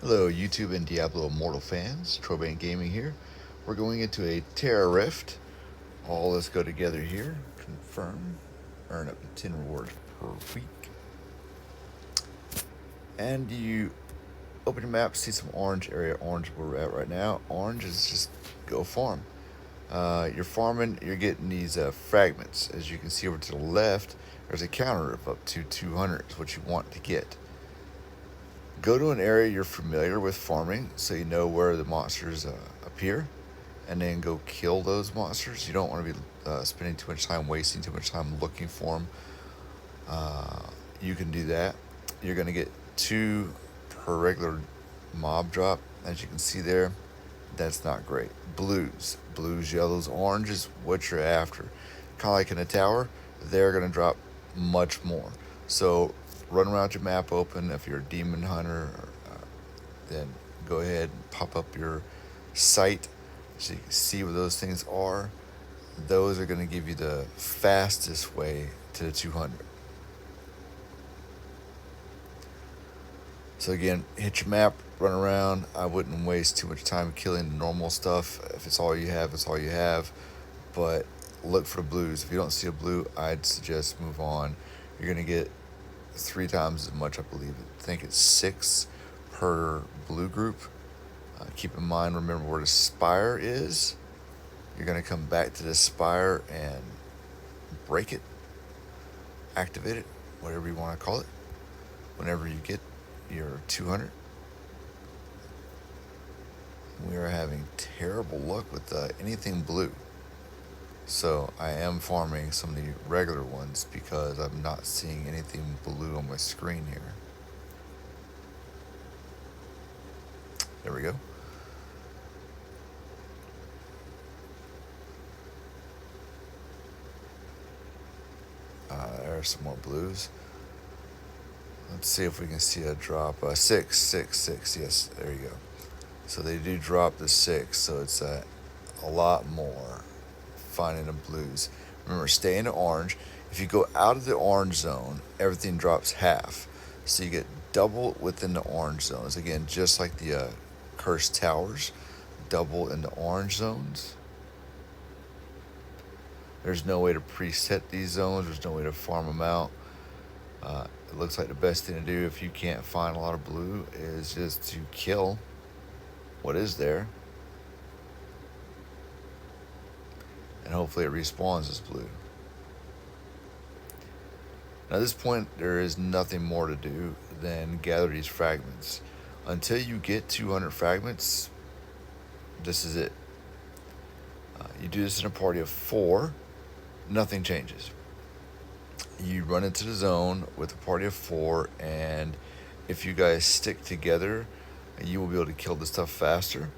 Hello, YouTube and Diablo Immortal fans. Troban Gaming here. We're going into a Terra Rift. All let's go together here. Confirm. Earn up to 10 rewards per week. And you open your map, see some orange area. Orange where we're at right now. Orange is just go farm. You're farming, you're getting these fragments. As you can see over to the left, there's a counter of up to 200 is what you want to get. Go to an area you're familiar with farming so you know where the monsters appear, and then go kill those monsters. You don't want to be spending too much time, wasting too much time looking for them. You can do that. You're going to get 2 per regular mob drop. As you can see there, that's not great. Blues, yellows, oranges, what you're after. Kind of like in a tower, they're going to drop much more. So run around your map open. If you're a demon hunter, then go ahead and pop up your sight so you can see what those things are. Those are going to give you the fastest way to the 200. So again, hit your map, run around. I wouldn't waste too much time killing the normal stuff. If it's all you have, it's all you have. But look for the blues. If you don't see a blue, I'd suggest move on. You're going to get 3 times as much, I believe. I think it's 6 per blue group. Keep in mind, remember where the spire is. You're going to come back to this spire and break it, activate it, whatever you want to call it, whenever you get your 200. We are having terrible luck with anything blue. So I am farming some of the regular ones because I'm not seeing anything blue on my screen here. There we go. There are some more blues. Let's see if we can see a drop. 6. Yes, there you go. So they do drop the 6, so it's a lot more finding the blues. Remember, stay in the orange. If you go out of the orange zone, everything drops half. So you get double within the orange zones. Again, just like the cursed towers, double in the orange zones. There's no way to preset these zones. There's no way to farm them out. It looks like the best thing to do if you can't find a lot of blue is just to kill what is there. And hopefully it respawns as blue. Now at this point, there is nothing more to do than gather these fragments. Until you get 200 fragments, this is it. You do this in a party of 4, nothing changes. You run into the zone with a party of 4, and if you guys stick together, you will be able to kill the stuff faster.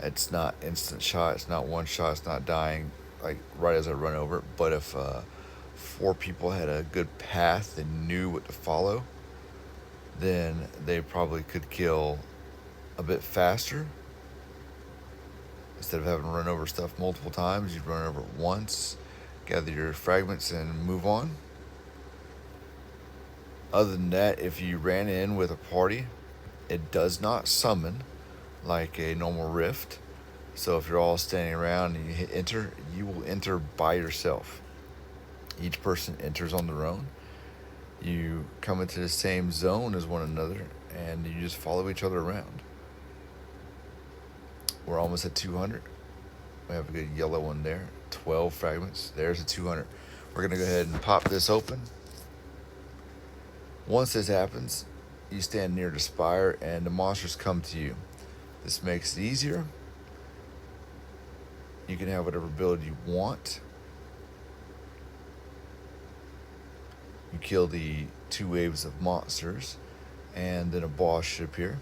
It's not instant shot, it's not one shot, it's not dying like right as I run over it. But if 4 people had a good path and knew what to follow, then they probably could kill a bit faster. Instead of having to run over stuff multiple times, you'd run over it once, gather your fragments, and move on. Other than that, if you ran in with a party, it does not summon like a normal rift. So if you're all standing around and you hit enter, you will enter by yourself. Each person enters on their own. You come into the same zone as one another, and you just follow each other around. We're almost at 200. We have a good yellow one there. 12 fragments. There's a 200. We're going to go ahead and pop this open. Once this happens, you stand near the spire and the monsters come to you. This makes it easier. You can have whatever build you want. You kill the 2 waves of monsters, and then a boss should appear.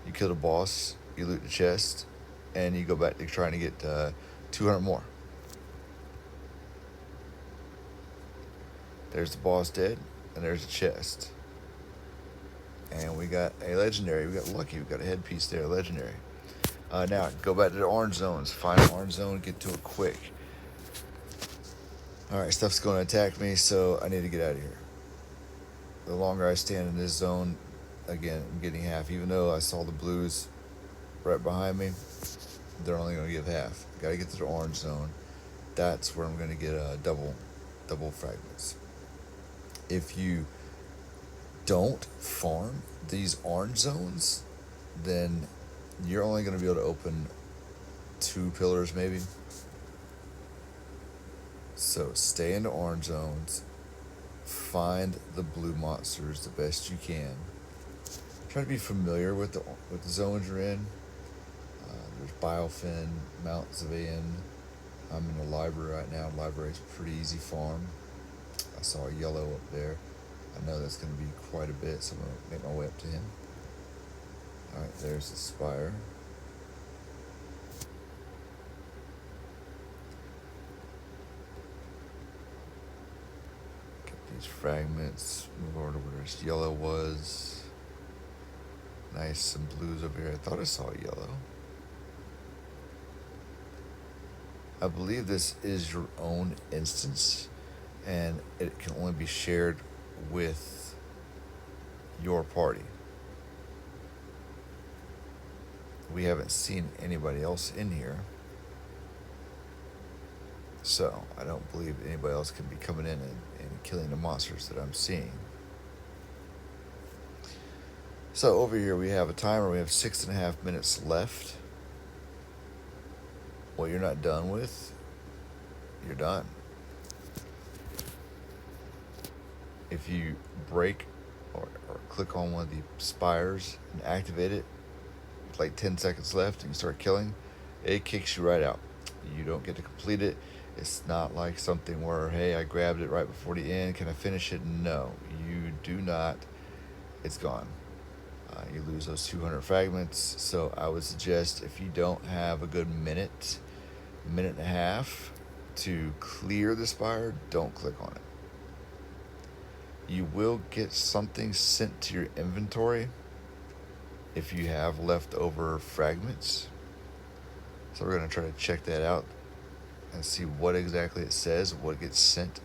You kill the boss, you loot the chest, and you go back to trying to get 200 more. There's the boss dead, and there's a chest. And we got a legendary. We got lucky. We got a headpiece there, legendary. Now, go back to the orange zones. Find an orange zone, get to it quick. Alright, stuff's going to attack me, so I need to get out of here. The longer I stand in this zone, again, I'm getting half. Even though I saw the blues right behind me, they're only going to give half. Got to get to the orange zone. That's where I'm going to get double fragments. If you don't farm these orange zones, then you're only going to be able to open 2 pillars maybe. So stay in the orange zones, find the blue monsters the best you can. Try to be familiar with the zones you're in. There's Biofin, Mount Zavayan. I'm in the library right now. The library's a pretty easy farm. I saw a yellow up there. I know that's going to be quite a bit, so I'm going to make my way up to him. Alright, there's the spire. Get these fragments. Move over to where this yellow was. Nice, some blues over here. I thought I saw a yellow. I believe this is your own instance, and it can only be shared with your party. We haven't seen anybody else in here, so I don't believe anybody else can be coming in and killing the monsters that I'm seeing. So over here we have a timer. We have 6.5 minutes left. What you're not done with, you're done. If you break or click on one of the spires and activate it, with like 10 seconds left, and you start killing, it kicks you right out. You don't get to complete it. It's not like something where, hey, I grabbed it right before the end, can I finish it? No, you do not. It's gone. You lose those 200 fragments. So I would suggest, if you don't have a good minute and a half to clear the spire, don't click on it. You will get something sent to your inventory if you have leftover fragments. So we're going to try to check that out and see what exactly it says, what gets sent.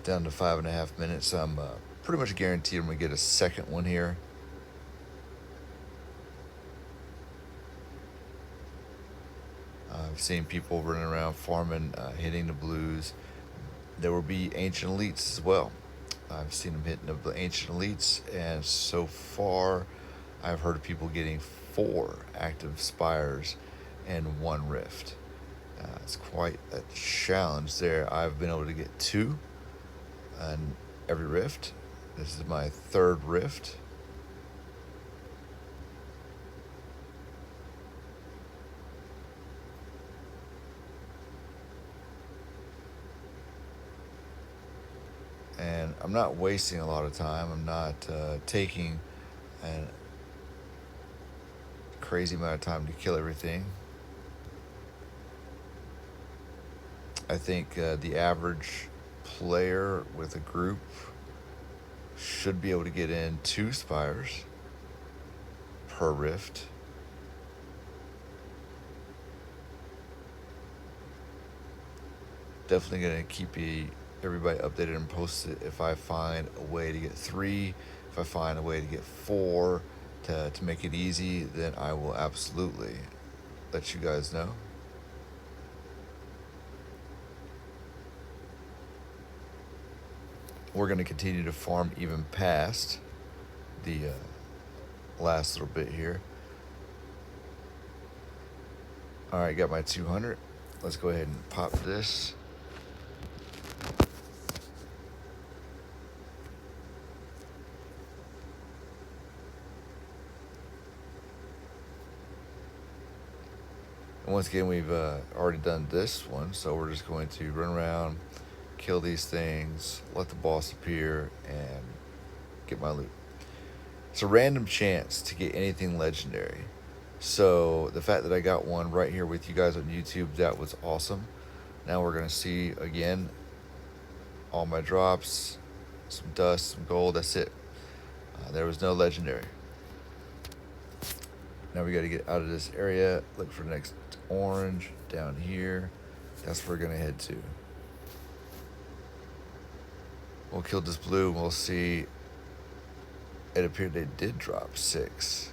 Down to 5.5 minutes. I'm pretty much guaranteed I'm going to get a second one here. I've seen people running around farming, hitting the blues. There will be ancient elites as well. I've seen them hitting the ancient elites, and so far I've heard of people getting 4 active spires and 1 rift. It's quite a challenge there. I've been able to get 2 on every rift. This is my 3rd rift. And I'm not wasting a lot of time. I'm not taking a crazy amount of time to kill everything. I think the average player with a group should be able to get in 2 spires per rift. Definitely going to keep everybody updated and posted if I find a way to get 3. If I find a way to get 4 to make it easy, then I will absolutely let you guys know. We're going to continue to farm even past the last little bit here. Alright, got my 200. Let's go ahead and pop this. And once again, we've already done this one, so we're just going to run around, kill these things, let the boss appear, and get my loot. It's a random chance to get anything legendary. So the fact that I got one right here with you guys on YouTube, that was awesome. Now we're going to see, again, all my drops, some dust, some gold, that's it. There was no legendary. Now we got to get out of this area, look for the next orange down here. That's where we're going to head to. We'll kill this blue and we'll see. It appeared they did drop 6.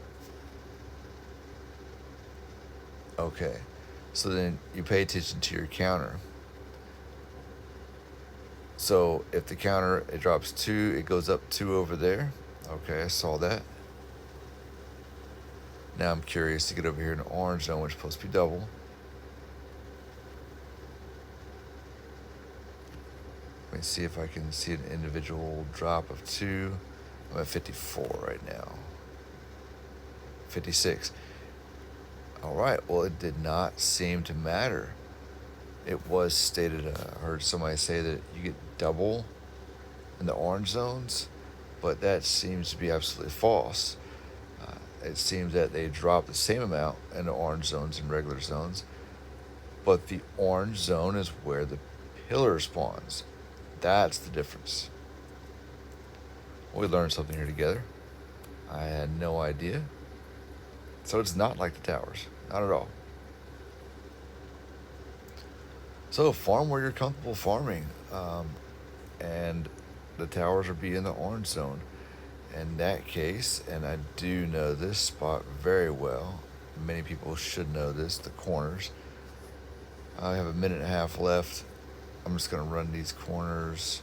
Okay. So then you pay attention to your counter. So if the counter, it drops 2, it goes up 2 over there. Okay, I saw that. Now I'm curious to get over here in the orange zone, which is supposed to be double. Let me see if I can see an individual drop of 2. I'm at 54 right now. 56. All right, well, it did not seem to matter. It was stated, I heard somebody say that you get double in the orange zones, but that seems to be absolutely false. It seems that they drop the same amount in the orange zones and regular zones, but the orange zone is where the pillar spawns. That's the difference. We learned something here together. I had no idea. So it's not like the towers. Not at all. So farm where you're comfortable farming. And the towers will be in the orange zone. In that case, and I do know this spot very well. Many people should know this, the corners. I have a minute and a half left. I'm just going to run these corners.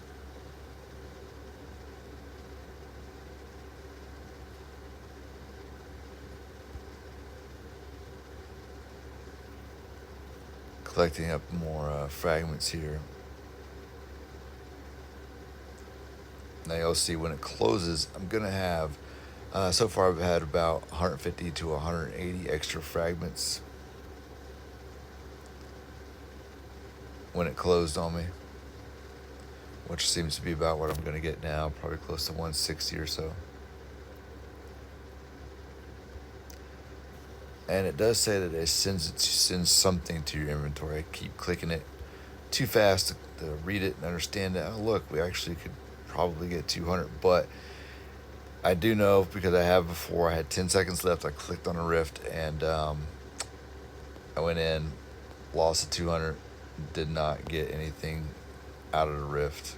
Collecting up more fragments here. Now you'll see when it closes, I'm going to have, so far I've had about 150 to 180 extra fragments when it closed on me, which seems to be about what I'm going to get now, probably close to 160 or so. And it does say that it sends something to your inventory. I keep clicking it too fast to read it and understand that. Oh, look, we actually could probably get 200, but I do know because I have before. I had 10 seconds left. I clicked on a rift and I went in, lost the 200, did not get anything out of the rift.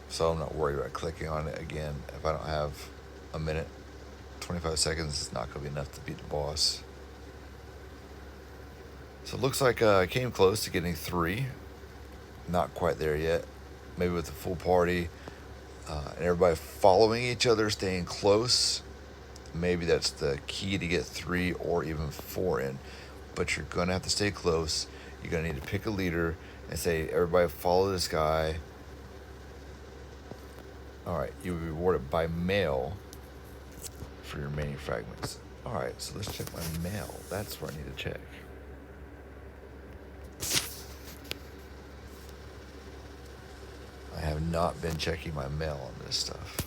So I'm not worried about clicking on it again. If I don't have a minute, 25 seconds is not going to be enough to beat the boss. So it looks like I came close to getting 3. Not quite there yet. Maybe with the full party and everybody following each other, staying close. Maybe that's the key to get 3 or even 4 in. But you're going to have to stay close. You're going to need to pick a leader and say, everybody follow this guy. Alright, you'll be rewarded by mail for your remaining fragments. Alright, so let's check my mail. That's where I need to check. I have not been checking my mail on this stuff.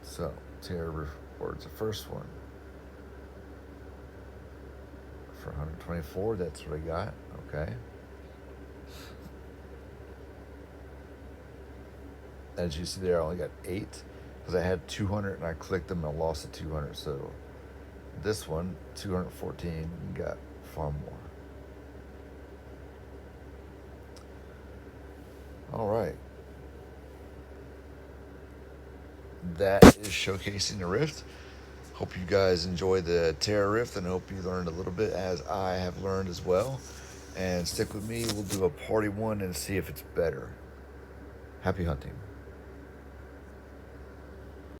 So, Terror rewards the first one. For 124, that's what I got. Okay. As you see there, I only got 8 because I had 200 and I clicked them and I lost the 200. So this one, 214, got far more. All right. That is showcasing the Rift. Hope you guys enjoy the Terra Rift and hope you learned a little bit as I have learned as well. And stick with me. We'll do a party one and see if it's better. Happy hunting.